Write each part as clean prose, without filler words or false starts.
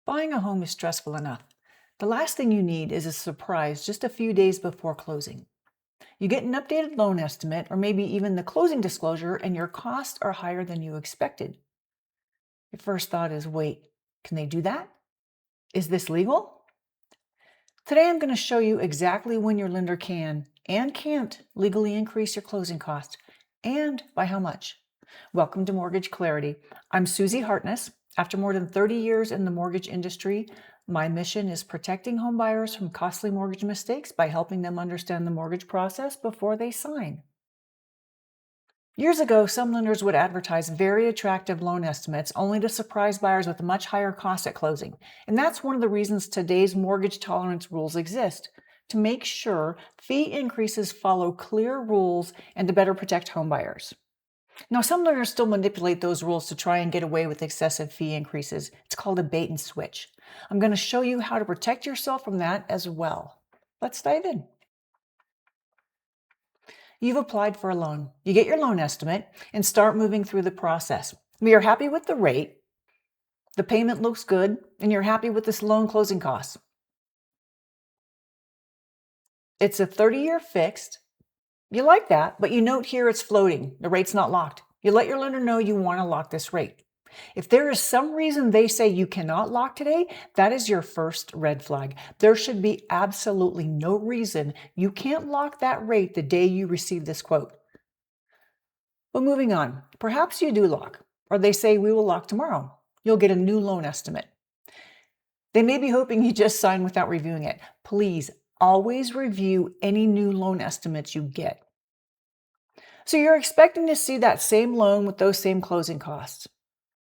Buying a home is stressful enough. The last thing you need is a surprise just a few days before closing. You get an updated loan estimate or maybe even the closing disclosure, and your costs are higher than you expected. Your first thought is, wait, can they do that? Is this legal? Today I'm going to show you exactly when your lender can and can't legally increase your closing costs, and by how much. Welcome to Mortgage Clarity. I'm Susie-Hartness. After more than 30 years in the mortgage industry, my mission is protecting homebuyers from costly mortgage mistakes by helping them understand the mortgage process before they sign. Years ago, some lenders would advertise very attractive loan estimates only to surprise buyers with a much higher cost at closing. And that's one of the reasons today's mortgage tolerance rules exist, to make sure fee increases follow clear rules and to better protect homebuyers. Now, some lenders still manipulate those rules to try and get away with excessive fee increases. It's called a bait and switch. I'm going to show you how to protect yourself from that as well. Let's dive in. You've applied for a loan. You get your loan estimate and start moving through the process. You're happy with the rate, the payment looks good, and you're happy with this loan closing costs. It's a 30-year fixed. You like that, but you note here it's floating. The rate's not locked. You let your lender know you want to lock this rate. If there is some reason they say you cannot lock today, that is your first red flag. There should be absolutely no reason you can't lock that rate the day you receive this quote. But moving on, perhaps you do lock, or they say we will lock tomorrow. You'll get a new loan estimate. They may be hoping you just sign without reviewing it. Please always review any new loan estimates you get. So you're expecting to see that same loan with those same closing costs.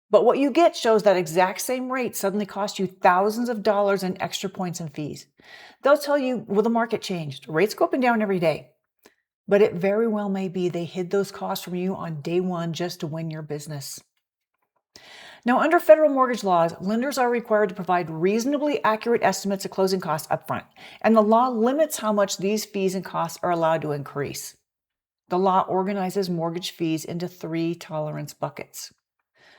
But what you get shows that exact same rate suddenly cost you thousands of dollars in extra points and fees. They'll tell you, well, the market changed. Rates go up and down every day. But it very well may be they hid those costs from you on day one just to win your business. Now, under federal mortgage laws, lenders are required to provide reasonably accurate estimates of closing costs upfront, and the law limits how much these fees and costs are allowed to increase. The law organizes mortgage fees into 3 tolerance buckets.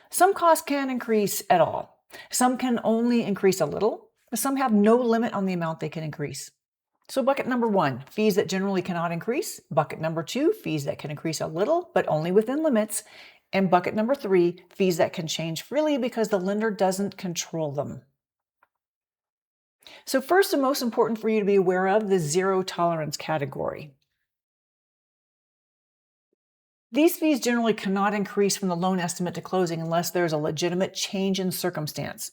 Some costs can increase at all. Some can only increase a little. Some have no limit on the amount they can increase. So bucket number 1, fees that generally cannot increase. Bucket number 2, fees that can increase a little, but only within limits. And bucket number 3, fees that can change freely because the lender doesn't control them. So first and most important for you to be aware of, the zero tolerance category. These fees generally cannot increase from the loan estimate to closing unless there's a legitimate change in circumstance.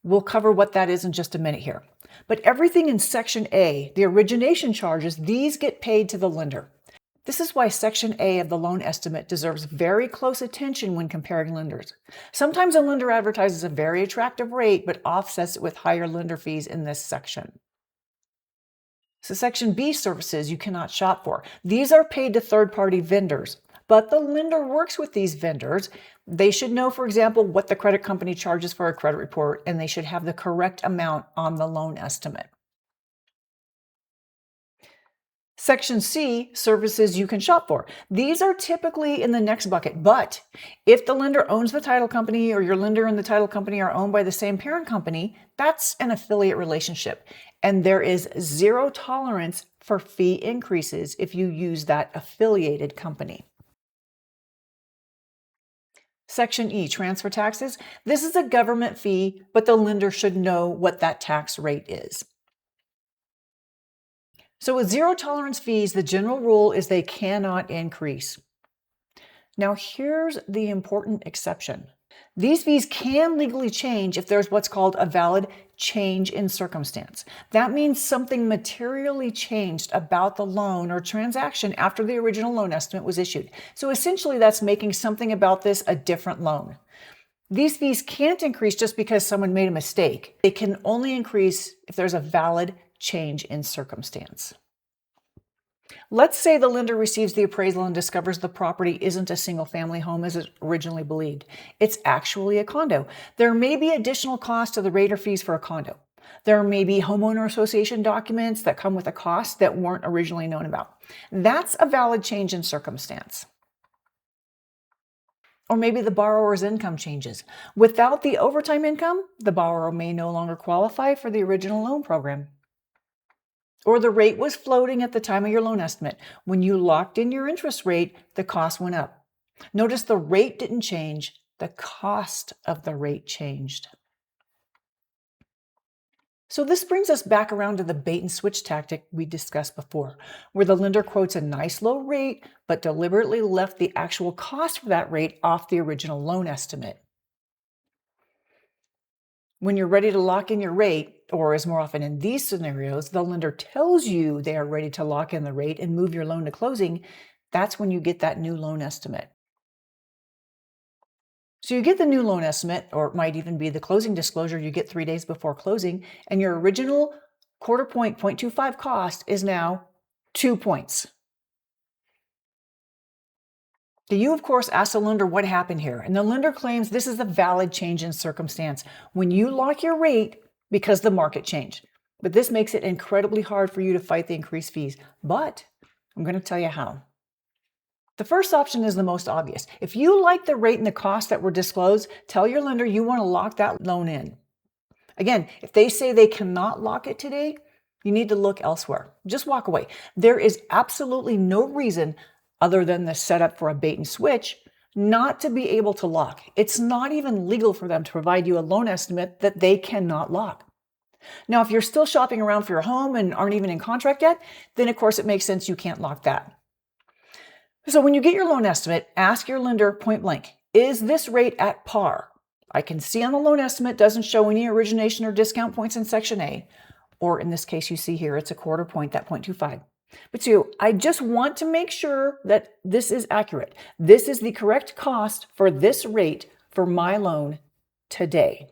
We'll cover what that is in just a minute here. But everything in Section A, the origination charges, these get paid to the lender. This is why Section A of the loan estimate deserves very close attention when comparing lenders. Sometimes a lender advertises a very attractive rate but offsets it with higher lender fees in this section. So Section B, services you cannot shop for. These are paid to third-party vendors, but the lender works with these vendors. They should know, for example, what the credit company charges for a credit report, and they should have the correct amount on the loan estimate. Section C, services you can shop for. These are typically in the next bucket, but if the lender owns the title company or your lender and the title company are owned by the same parent company, that's an affiliate relationship. And there is zero tolerance for fee increases if you use that affiliated company. Section E, transfer taxes. This is a government fee, but the lender should know what that tax rate is. So with zero tolerance fees, the general rule is they cannot increase. Now here's the important exception. These fees can legally change if there's what's called a valid change in circumstance. That means something materially changed about the loan or transaction after the original loan estimate was issued. So essentially that's making something about this a different loan. These fees can't increase just because someone made a mistake. They can only increase if there's a valid change in circumstance. Let's say the lender receives the appraisal and discovers the property isn't a single-family home as it originally believed. It's actually a condo. There may be additional costs to the rate or fees for a condo. There may be homeowner association documents that come with a cost that weren't originally known about. That's a valid change in circumstance. Or maybe the borrower's income changes. Without the overtime income, the borrower may no longer qualify for the original loan program. Or the rate was floating at the time of your loan estimate. When you locked in your interest rate, the cost went up. Notice the rate didn't change, the cost of the rate changed. So this brings us back around to the bait and switch tactic we discussed before, where the lender quotes a nice low rate, but deliberately left the actual cost for that rate off the original loan estimate. When you're ready to lock in your rate, or as more often in these scenarios, the lender tells you they are ready to lock in the rate and move your loan to closing, that's when you get that new loan estimate. So you get the new loan estimate, or it might even be the closing disclosure you get 3 days before closing, and your original quarter point 0.25 cost is now 2 points. You, of course, ask the lender what happened here, and the lender claims this is a valid change in circumstance when you lock your rate because the market changed. But this makes it incredibly hard for you to fight the increased fees. But I'm going to tell you how. The first option is the most obvious. If you like the rate and the cost that were disclosed, tell your lender you want to lock that loan in. Again, if they say they cannot lock it today, you need to look elsewhere. Just walk away. There is absolutely no reason other than the setup for a bait and switch not to be able to lock. It's not even legal for them to provide you a loan estimate that they cannot lock. Now, if you're still shopping around for your home and aren't even in contract yet, then of course it makes sense you can't lock that. So when you get your loan estimate, ask your lender point blank, is this rate at par? I can see on the loan estimate doesn't show any origination or discount points in Section A, or in this case you see here, it's a quarter point, that 0.25. But two, I just want to make sure that this is accurate. This is the correct cost for this rate for my loan today.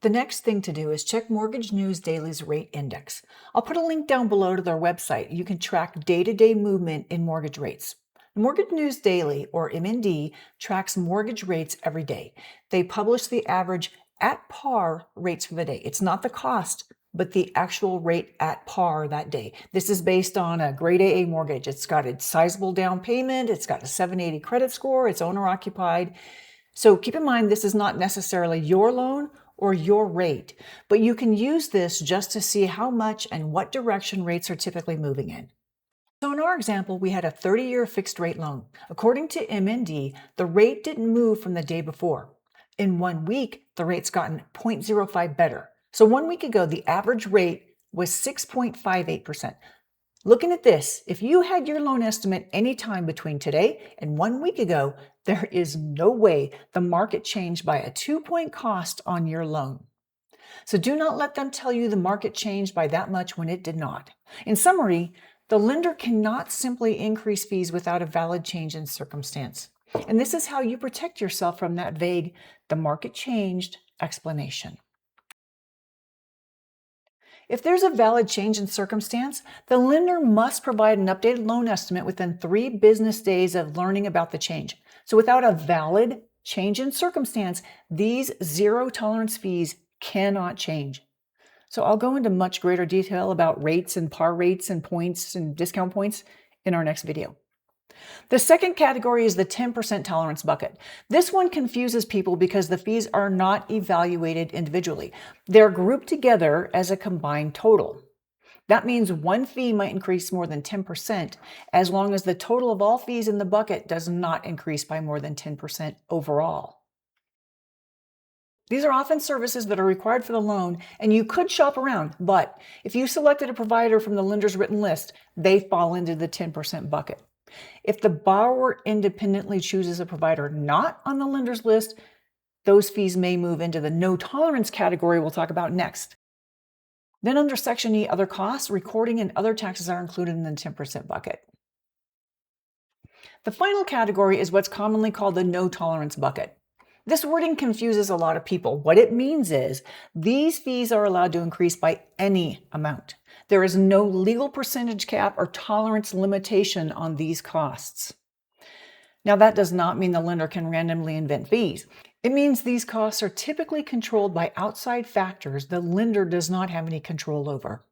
The next thing to do is check Mortgage News Daily's rate index. I'll put a link down below to their website. You can track day-to-day movement in mortgage rates. Mortgage News Daily, or MND, tracks mortgage rates every day. They publish the average at par rates for the day. It's not the cost, but the actual rate at par that day. This is based on a grade AA mortgage. It's got a sizable down payment. It's got a 780 credit score. It's owner occupied. So keep in mind, this is not necessarily your loan or your rate, but you can use this just to see how much and what direction rates are typically moving in. So in our example, we had a 30-year fixed rate loan. According to MND, the rate didn't move from the day before. In 1 week, the rate's gotten 0.05 better. So 1 week ago, the average rate was 6.58%. Looking at this, if you had your loan estimate anytime between today and 1 week ago, there is no way the market changed by a 2-point cost on your loan. So do not let them tell you the market changed by that much when it did not. In summary, the lender cannot simply increase fees without a valid change in circumstance. And this is how you protect yourself from that vague, the market changed explanation. If there's a valid change in circumstance, the lender must provide an updated loan estimate within 3 business days of learning about the change. So without a valid change in circumstance, these zero tolerance fees cannot change. So I'll go into much greater detail about rates and par rates and points and discount points in our next video. The second category is the 10% tolerance bucket. This one confuses people because the fees are not evaluated individually. They're grouped together as a combined total. That means one fee might increase more than 10% as long as the total of all fees in the bucket does not increase by more than 10% overall. These are often services that are required for the loan, and you could shop around, but if you selected a provider from the lender's written list, they fall into the 10% bucket. If the borrower independently chooses a provider not on the lender's list, those fees may move into the no tolerance category we'll talk about next. Then under Section E, other costs, recording and other taxes are included in the 10% bucket. The final category is what's commonly called the no tolerance bucket. This wording confuses a lot of people. What it means is these fees are allowed to increase by any amount. There is no legal percentage cap or tolerance limitation on these costs. Now, that does not mean the lender can randomly invent fees. It means these costs are typically controlled by outside factors the lender does not have any control over.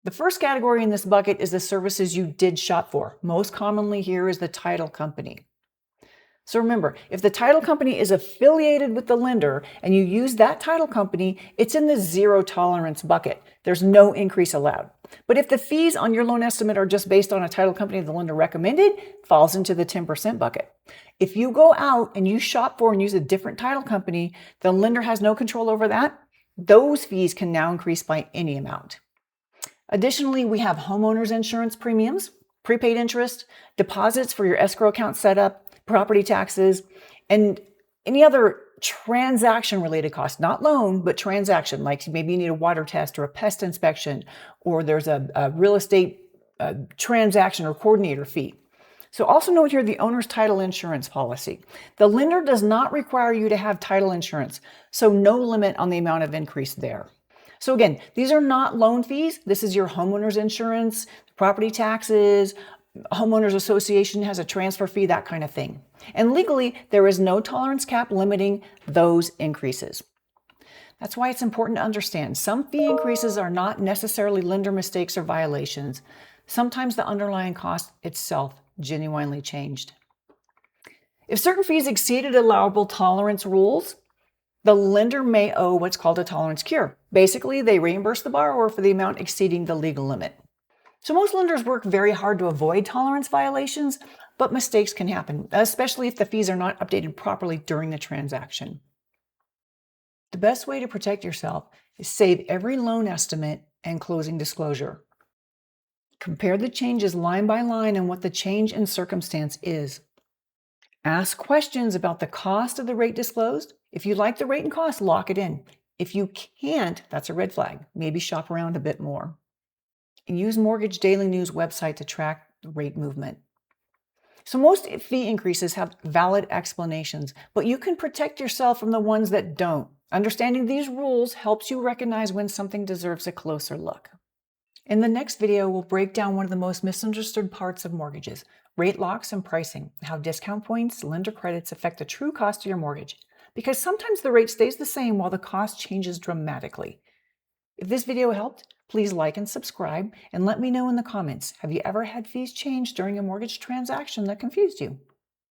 The first category in this bucket is the services you did shop for. Most commonly here is the title company. So remember, if the title company is affiliated with the lender and you use that title company, it's in the zero tolerance bucket. There's no increase allowed. But if the fees on your loan estimate are just based on a title company the lender recommended, falls into the 10% bucket. If you go out and you shop for and use a different title company, the lender has no control over that. Those fees can now increase by any amount. Additionally, we have homeowners insurance premiums, prepaid interest, deposits for your escrow account setup, property taxes, and any other transaction-related costs, not loan, but transaction, like maybe you need a water test or a pest inspection, or there's a real estate transaction or coordinator fee. So also note here the owner's title insurance policy. The lender does not require you to have title insurance, so no limit on the amount of increase there. So again, these are not loan fees. This is your homeowner's insurance, property taxes, homeowners association has a transfer fee, that kind of thing. And legally, there is no tolerance cap limiting those increases. That's why it's important to understand some fee increases are not necessarily lender mistakes or violations. Sometimes the underlying cost itself genuinely changed. If certain fees exceeded allowable tolerance rules, the lender may owe what's called a tolerance cure. Basically, they reimburse the borrower for the amount exceeding the legal limit. So most lenders work very hard to avoid tolerance violations, but mistakes can happen, especially if the fees are not updated properly during the transaction. The best way to protect yourself is save every loan estimate and closing disclosure. Compare the changes line by line and what the change in circumstance is. Ask questions about the cost of the rate disclosed. If you like the rate and cost, lock it in. If you can't, that's a red flag. Maybe shop around a bit more. And use Mortgage Daily News website to track the rate movement. So most fee increases have valid explanations, but you can protect yourself from the ones that don't. Understanding these rules helps you recognize when something deserves a closer look. In the next video, we'll break down one of the most misunderstood parts of mortgages, rate locks and pricing, how discount points, lender credits affect the true cost of your mortgage. Because sometimes the rate stays the same while the cost changes dramatically. If this video helped, please like and subscribe, and let me know in the comments, have you ever had fees changed during a mortgage transaction that confused you?